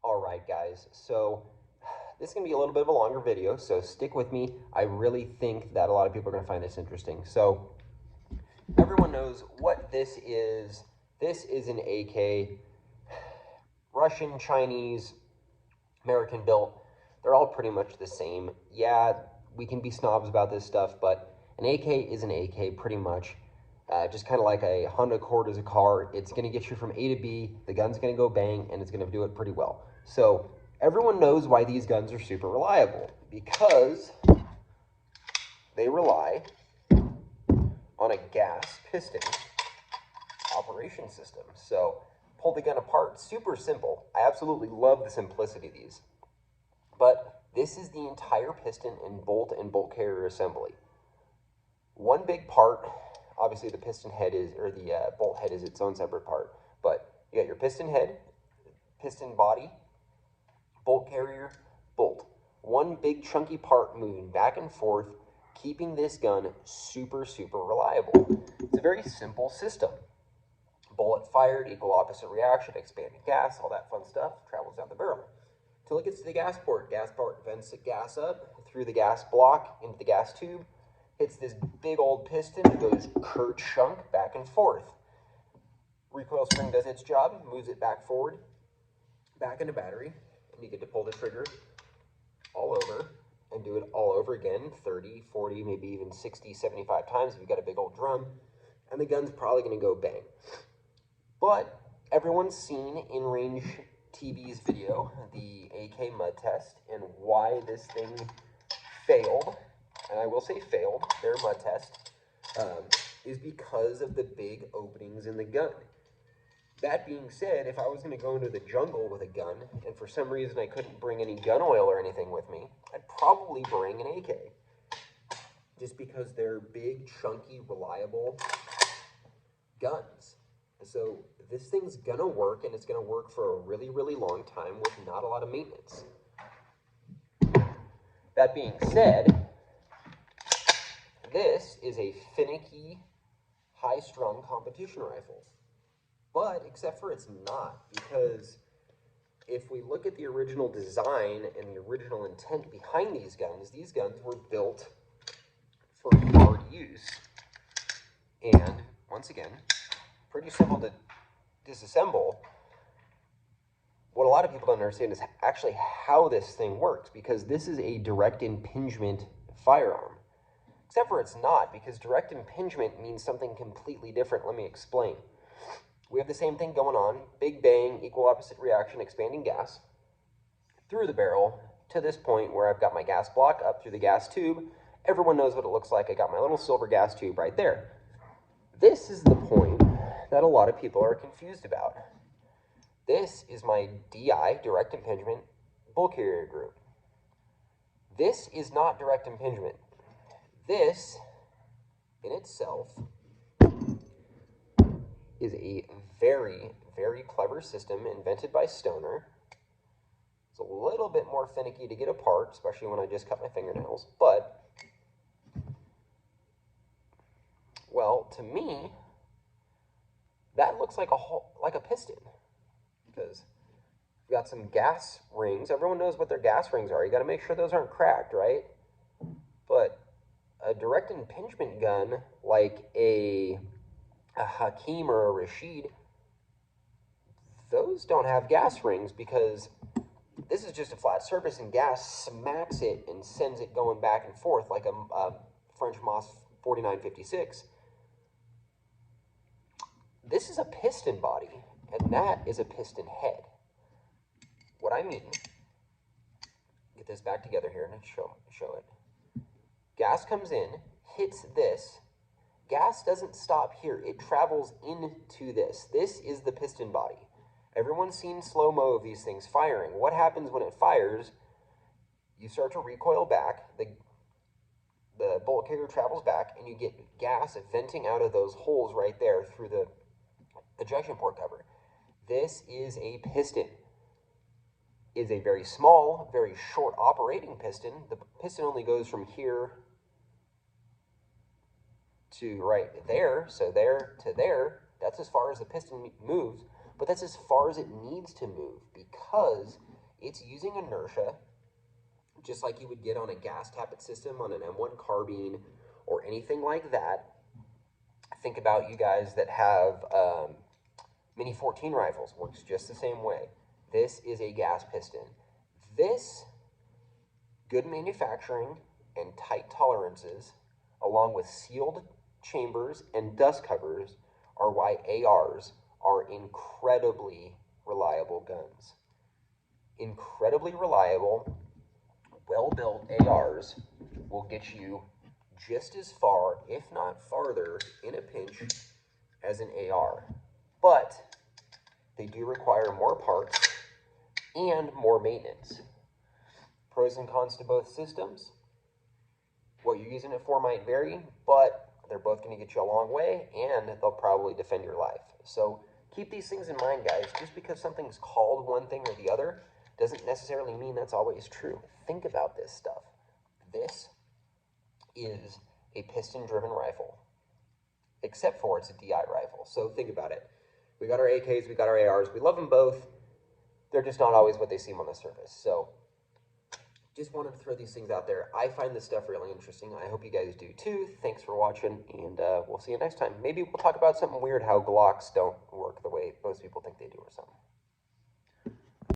All right, guys, so this is going to be a little bit of a longer video, so stick with me. I really think that a lot of people are going to find this interesting. So everyone knows what this is. This is an AK, Russian, Chinese, American built. They're all pretty much the same. Yeah, we can be snobs about this stuff, but an AK is an AK pretty much. Just kind of like a Honda Accord is a car. It's going to get you from A to B. The gun's going to go bang, and it's going to do it pretty well. So everyone knows why these guns are super reliable, because they rely on a gas piston operation system. So pull the gun apart, super simple. I absolutely love the simplicity of these. But this is the entire piston and bolt carrier assembly. One big part, obviously the piston head is, or the bolt head is its own separate part, but you got your piston head, piston body, bolt carrier, bolt. One big chunky part moving back and forth, keeping this gun super, super reliable. It's a very simple system. Bullet fired, equal opposite reaction, expanding gas, all that fun stuff, travels down the barrel. Till it gets to the gas port vents the gas up through the gas block into the gas tube, hits this big old piston, it goes kerchunk back and forth. Recoil spring does its job, moves it back forward, back into battery, and you get to pull the trigger all over and do it all over again 30, 40, maybe even 60, 75 times if you've got a big old drum, and the gun's probably going to go bang. But everyone's seen In Range TV's video, the AK mud test, and why this thing failed, and I will say failed, their mud test, is because of the big openings in the gun. That being said, if I was going to go into the jungle with a gun, and for some reason I couldn't bring any gun oil or anything with me, I'd probably bring an AK. Just because they're big, chunky, reliable guns. So this thing's gonna work, and it's gonna work for a really, really long time with not a lot of maintenance. That being said, this is a finicky, high-strung competition rifle. But, except for it's not, because if we look at the original design and the original intent behind these guns were built for hard use. And, once again, pretty simple to disassemble. What a lot of people don't understand is actually how this thing works, because this is a direct impingement firearm. Except for it's not, because direct impingement means something completely different. Let me explain. We have the same thing going on, big bang, equal opposite reaction, expanding gas through the barrel to this point where I've got my gas block up through the gas tube. Everyone knows what it looks like. I got my little silver gas tube right there. This is the point that a lot of people are confused about. This is my DI, direct impingement, bull carrier group. This is not direct impingement. This, in itself, is a very, very clever system invented by Stoner. It's a little bit more finicky to get apart, especially when I just cut my fingernails, but, well, to me, that looks like a piston, because you've got some gas rings. Everyone knows what their gas rings are. You got to make sure those aren't cracked, right? But a direct impingement gun like a Hakim or a Rashid, those don't have gas rings, because this is just a flat surface and gas smacks it and sends it going back and forth like a French Moss 4956. This is a piston body, and that is a piston head. What I mean, get this back together here and show it. Gas comes in, hits this. Gas doesn't stop here. It travels into this. This is the piston body. Everyone's seen slow-mo of these things firing. What happens when it fires? You start to recoil back. The bolt carrier travels back, and you get gas venting out of those holes right there through the ejection port cover. This is a piston. It is a very small, very short operating piston. The piston only goes from here to right there, so there to there. That's as far as the piston moves, but that's as far as it needs to move, because It's using inertia, just like you would get on a gas tappet system on an M1 carbine or anything like that. Think about you guys that have Mini 14 rifles, works just the same way. This is a gas piston. This, good manufacturing and tight tolerances, along with sealed chambers and dust covers, are why ARs are incredibly reliable guns. Incredibly reliable, well-built ARs will get you just as far, if not farther, in a pinch as an AR. But they do require more parts and more maintenance. Pros and cons to both systems. What you're using it for might vary, but they're both going to get you a long way, and they'll probably defend your life. So keep these things in mind, guys. Just because something's called one thing or the other doesn't necessarily mean that's always true. Think about this stuff. This is a piston-driven rifle, except for it's a DI rifle. So think about it. We got our AKs, we got our ARs. We love them both. They're just not always what they seem on the surface. So just wanted to throw these things out there. I find this stuff really interesting. I hope you guys do too. Thanks for watching, and we'll see you next time. Maybe we'll talk about something weird, how Glocks don't work the way most people think they do or something.